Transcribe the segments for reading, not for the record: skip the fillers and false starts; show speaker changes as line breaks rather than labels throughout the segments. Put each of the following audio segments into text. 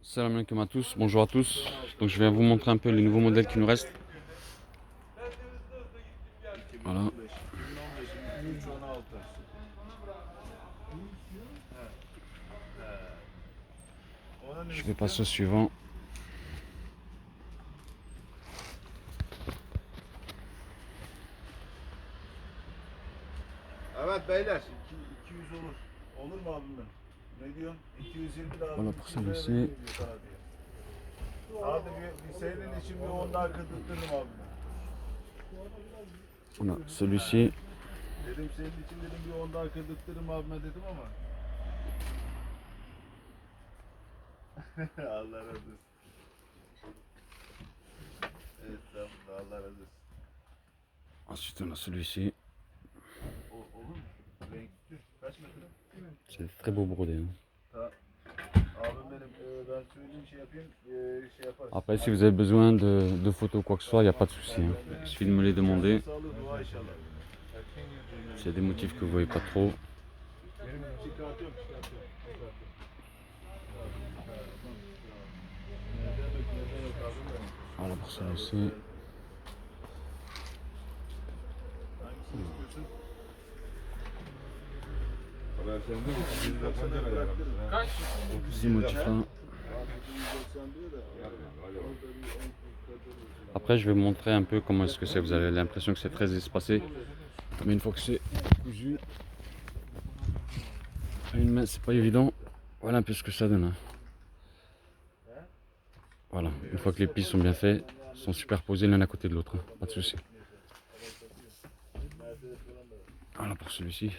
Salam alaikum à tous, bonjour à tous. Donc je vais vous montrer un peu les nouveaux modèles qui nous restent. Voilà.
2015'in 316. Onun
Je vais passer au suivant.
Evet beyler 200 olur. Olur mu abim benim? Ne diyorsun? 220 lazım.
Voilà pour
200 liraya
celui-ci.
vereyim diyor sana diyor. Hadi bir senin için bir 10 daha kırdırttırdım abime.
Voilà, celui-ci.
Dedim senin için dedim bir 10 daha kırdırttırdım abime dedim ama. Allah razı olsun. Evet tamam Allah razı olsun.
Ensuite on a celui-ci.
Olur mu? Renkli. Kaç metre?
C'est très beau brodé. Hein.
Tamam. Abim benim ben söyleyeyim şey yapayım şey yaparız.
Après si vous avez besoin de photos ou quoi que ce soit, il n'y a pas de souci. Hein. Il suffit de me les demander.
Sağlık dua inşallah.
S'il y a des motifs que vous voyez pas trop.
Çıkartıyorum.
Voilà pour celui-ci.
Hangisini istiyorsun?
Ces motifs-là. Après je vais vous montrer un peu comment est-ce que c'est. Vous avez l'impression que c'est très espacé. Mais une fois que c'est cousu à une main, c'est pas évident. Voilà un peu ce que ça donne. Hein. Voilà, une fois que les plis sont bien faits, sont superposés l'un à côté de l'autre. Hein. Pas de souci. Voilà pour celui-ci.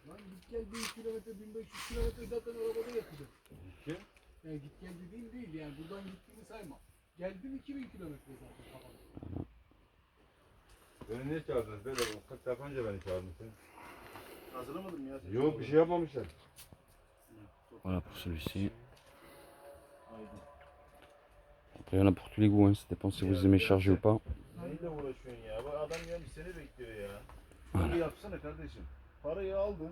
Lan git gel 1000 kilometre 1500 kilometre zaten arabada yakıdı. Yani git gel dediğin değil yani buradan gittiğini sayma. Geldim 2000 kilometre zaten kafamda.
Beni niye çağırdınız? Böyle kaç defa önce beni çağırmışsın.
Hazırlamadım ya.
Yok bir şey yapmamışlar.
Voilà pour celui-ci. Après il y en a pour tous les goûts, hein. Ça dépend si vous aimez charger ou pas.
Neyle uğraşıyorsun ya? Bak adam gelmiş seni bekliyor ya.
Voilà.
Şunu yapsana kardeşim. Parayı aldın.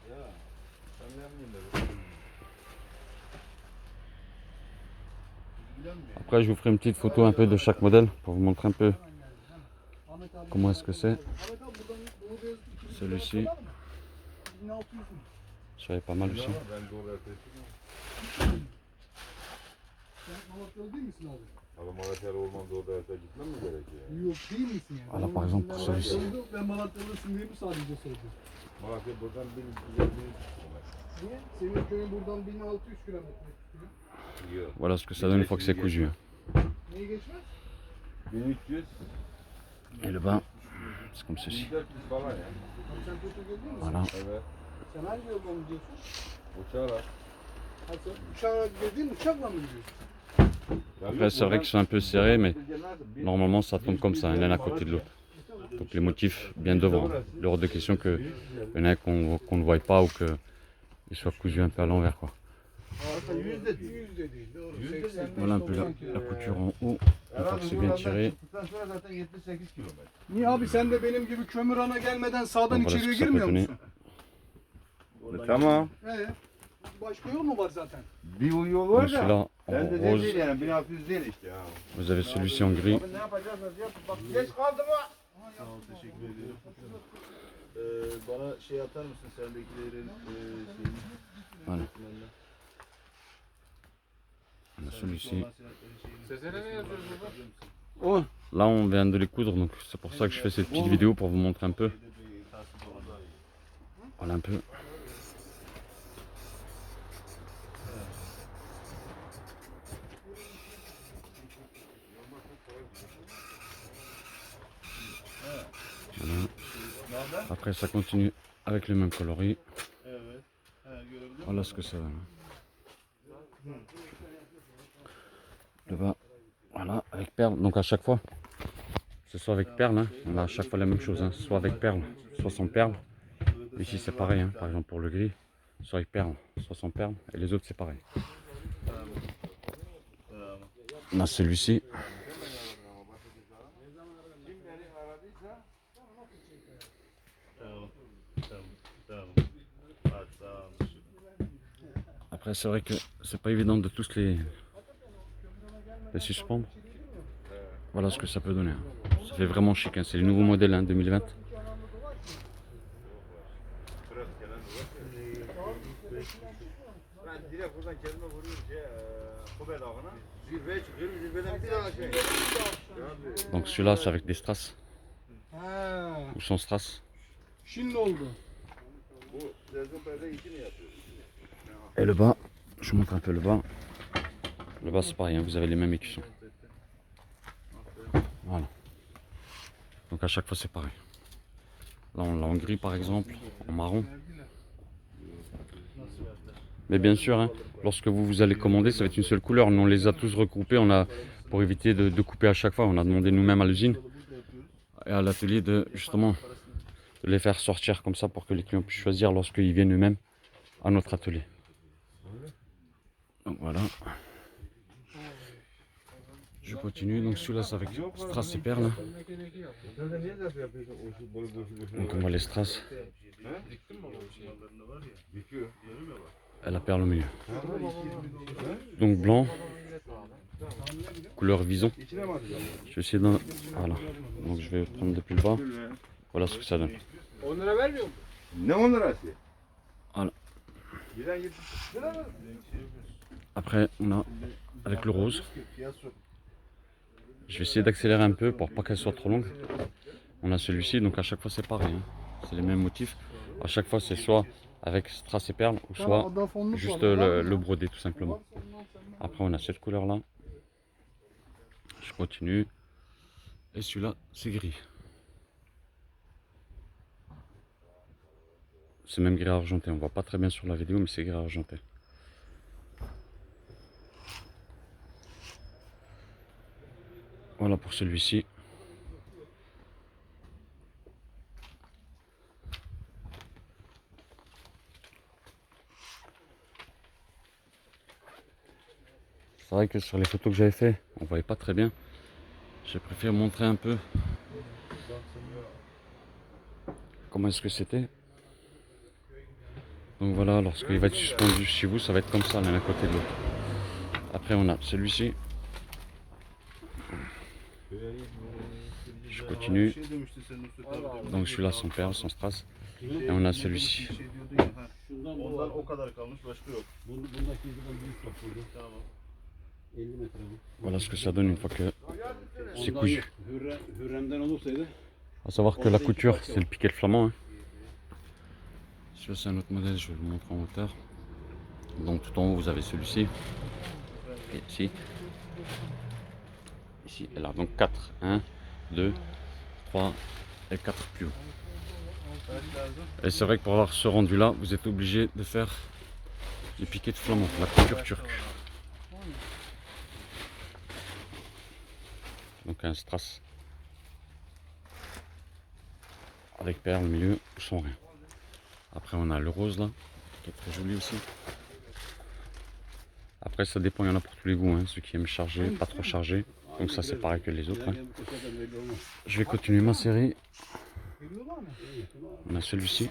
Ya ben yapmayayım dedim.
İlgilenmiyor.
Après je vous ferai une petite photo un peu de chaque modèle pour vous montrer un peu comment est-ce que c'est.
Ahmet abi buradan Doğu Beyazıt 2000
Celui-ci.
kilometre var mı? 1600 mü?
Ça est pas mal aussi.
Ben doğru ertesi.
Sen Malatyalı değil misin abi?
Ama Malatya'da olmam doğru ertesi gitmem mi gerekiyor?
Yok değil misin yani?
Voilà par exemple pour celui-ci.
Ben Malatyalısın diye mi sadece sordum?
Malatya buradan 1.250
Niye? Senin köyün buradan 1600 kilometre tutuyor.
Yok.
Voilà ce que ça donne une fois que c'est cousu. Hein.
Neyi geçmez?
1300.
Et le bas, c'est comme ceci.
1400 falan ya.
Abi sen Portekiz değil misin?
Voilà.
Evet.
Sen hangi yoldan gidiyorsun?
Uçağla.
Ha sen uçağa dediğin uçakla mı gidiyorsun?
Après c'est vrai qu'ils sont un peu serrés, mais normalement ça tombe comme ça, l'un à côté de l'autre. Donc les motifs bien devant. Il est hors de question qu'il y en a un qu'on ne voie pas ou qu'il soit cousu un peu à l'envers, quoi.
Aslında 100 dedi.
100 de değil doğru.
Yüzde değil.
85,
Voilà un peu
90 kilo.
la couture en haut. Une fois que c'est bien tiré.
Çıktıktan sonra zaten 78 kilometre.
Niye abi sen de benim gibi kömürhana gelmeden sağdan
Donc voilà ce
içeriye
que ça peut
girmiyor
donner.
musun?
Tamam.
Başka yol mu var zaten?
Bir yol
Donc
var da.
celui-là
Ben
en
de değil
rose.
yani 1600 değil işte ya.
Vous avez celui-ci en gris.
Abi ne yapacağız yap. Bak geç kaldı mı?
Sağ ol teşekkür ediyorum. Bana şey atar mısın sendekilerin şeyini?
Voilà. On a celui-ci. Là on vient de les coudre, donc c'est pour ça que je fais cette petite vidéo pour vous montrer un peu. Voilà un peu. Voilà. Après ça continue avec le même coloris.
Evet. Görebiliyor
Voilà ce que ça donne. Le bas, voilà, avec perles. Donc à chaque fois, ce soit avec perles, hein, on a à chaque fois la même chose, hein, soit avec perles, soit sans perles. Ici c'est pareil, hein, par exemple pour le gris, soit avec perles, soit sans perles. Et les autres c'est pareil. On a celui-ci.
Tamam.
Après, c'est vrai que c'est pas évident de tous les suspendre. Voilà ce que ça peut donner. Hein. Ça fait vraiment chic. Hein. C'est le nouveau modèle hein, 2020.
Ben direkt buradan kendime vuruyorum Kobe Dağı'na. Zirveye çıkıyorum. Zirveden bir daha şey.
Donc celui-là, c'est avec des strass.
Ha,
Ou sans strass.
şimdi oldu.
Bu Zerzo perde iki mi yapıyor?
Et le bas, je vous montre un peu le bas. Le bas, c'est pareil. Hein. Vous avez les mêmes écussons. Voilà. Donc à chaque fois, c'est pareil. Là, on l'a en gris par exemple, en marron. Mais bien sûr, hein, lorsque vous allez commander, ça va être une seule couleur. Nous, on les a tous regroupés. Pour éviter de couper à chaque fois, on a demandé nous-mêmes à l'usine et à l'atelier de justement de les faire sortir comme ça pour que les clients puissent choisir lorsqu'ils viennent eux-mêmes à notre atelier. Donc voilà. Je continue. Donc celui-là, c'est avec strass et perles.
Sen niye zaten yapıyorsun o şu boyu boşu?
Donc on voit les strass
Dikiyor.
et la perle au milieu. Donc blanc, couleur vison.
İçine mi atacağım?
Je vais essayer d'un. Voilà. Donc je vais prendre depuis le bas. Voilà ce que ça donne.
10 lira vermiyor mu?
Ne 10 lirası?
Voilà.
Giren git.
Après, on a avec le rose. Je vais essayer d'accélérer un peu pour pas qu'elle soit trop longue. On a celui-ci, donc à chaque fois c'est pareil. Hein. C'est les mêmes motifs. À chaque fois c'est soit avec strass et perles ou soit juste le brodé tout simplement. Après on a cette couleur là. Je continue. Et celui-là c'est gris. C'est même gris argenté. On voit pas très bien sur la vidéo mais c'est gris argenté. Voilà pour celui-ci. C'est vrai que sur les photos que j'avais fait, on voyait pas très bien. J'ai préféré montrer un peu comment est-ce que c'était. Donc voilà, lorsqu'il va être suspendu chez vous, ça va être comme ça l'un à côté de l'autre. Après on a celui-ci. Je continue. Donc celui-là sans perles, sans strass. Et on a celui-ci.
Ondan o kadar kalmış, başka yok. Tamam.
Voilà ce que ça donne une fois que c'est cousu.
Hürrem'den olursaydı.
A savoir que la couture, c'est le piquet de flamand. Hein. Celui-là, c'est un autre modèle, je vais vous montrer en hauteur. Donc tout en haut, vous avez celui-ci. Et ici. Ici et là. Donc 4. 1, 2, 3 et 4 plus haut. Et c'est vrai que pour avoir ce rendu-là, vous êtes obligé de faire les piquets de flamand, la couture turque. Donc un strass avec perles au milieu ou sans rien. Après on a le rose là, qui est très joli aussi. Après ça dépend, il y en a pour tous les goûts, hein. Ceux qui aiment charger, pas trop chargé. Donc ça c'est pareil que les autres. Hein. Je vais continuer ma série. On a celui-ci.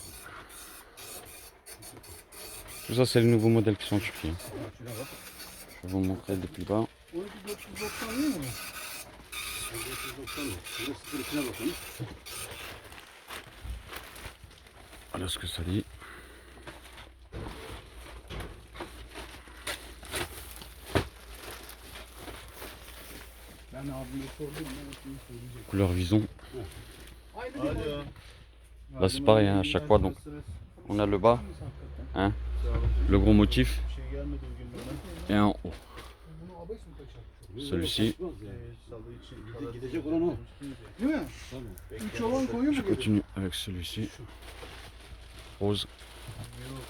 Tout ça c'est les nouveaux modèles qui sont en Turquie. Hein. Je vais vous montrer depuis le bas. Voilà ce que ça dit. Couleur vison. Là c'est pareil hein, à chaque fois. Donc on a le bas, hein, le gros motif et un haut. Celui-ci. Je continue avec celui-ci. Rose.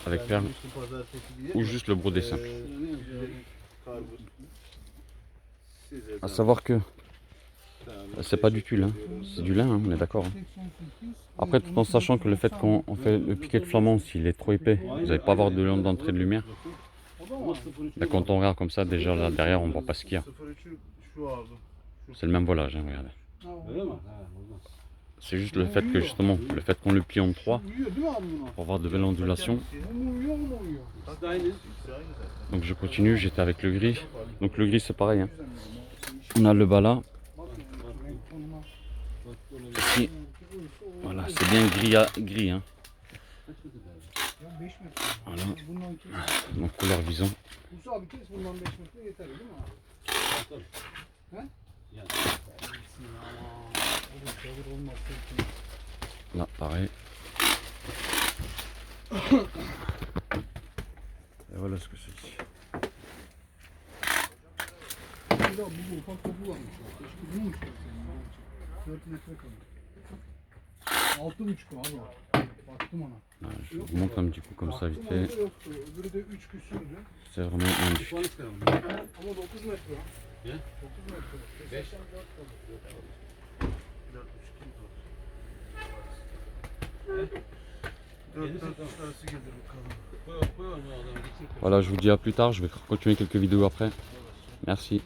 Avec perles. Ou juste le brodé simple. À savoir que c'est pas du tulle, hein. C'est du lin, hein, on est d'accord. Hein. Après, tout en sachant que le fait qu'on fait le piquet de flamand, s'il est trop épais, vous n'allez pas avoir de lion d'entrée de lumière. Mais quand on regarde comme ça, déjà là derrière, on voit pas ce qu'il y a. C'est le même volage, hein, regardez. C'est juste le fait que justement, le fait qu'on le plie en 3 pour avoir de belles ondulations.
İkisi aynı zaten.
Donc je continue, j'étais avec le gris. Donc le gris c'est pareil. Hein. On a le bas là. Ici. Voilà, c'est bien gris à gris. Hein. Voilà. Donc couleur vison.
Musa abi kes bundan 5 metre yeter değil mi abi? He? Yani.
Là pareil. Et voilà ce que c'est ici.
Bir daha bu ufak topu varmışlar. Keşke bunu mu çıkarsaydım? 4 metre kalır. 6,5 abi o. Baktım ona.
Là, je vous montre un petit coup comme ça vite
Baktım
fait.
orada yoktu. Öbürü de 3 küsürdü.
C'est vraiment magnifique.
Ama 9 metre o. 9 metre. 84 kalır.
4 arası gelir bakalım.
Voilà, je vous dis à plus tard. Je vais continuer quelques vidéos après. Merci.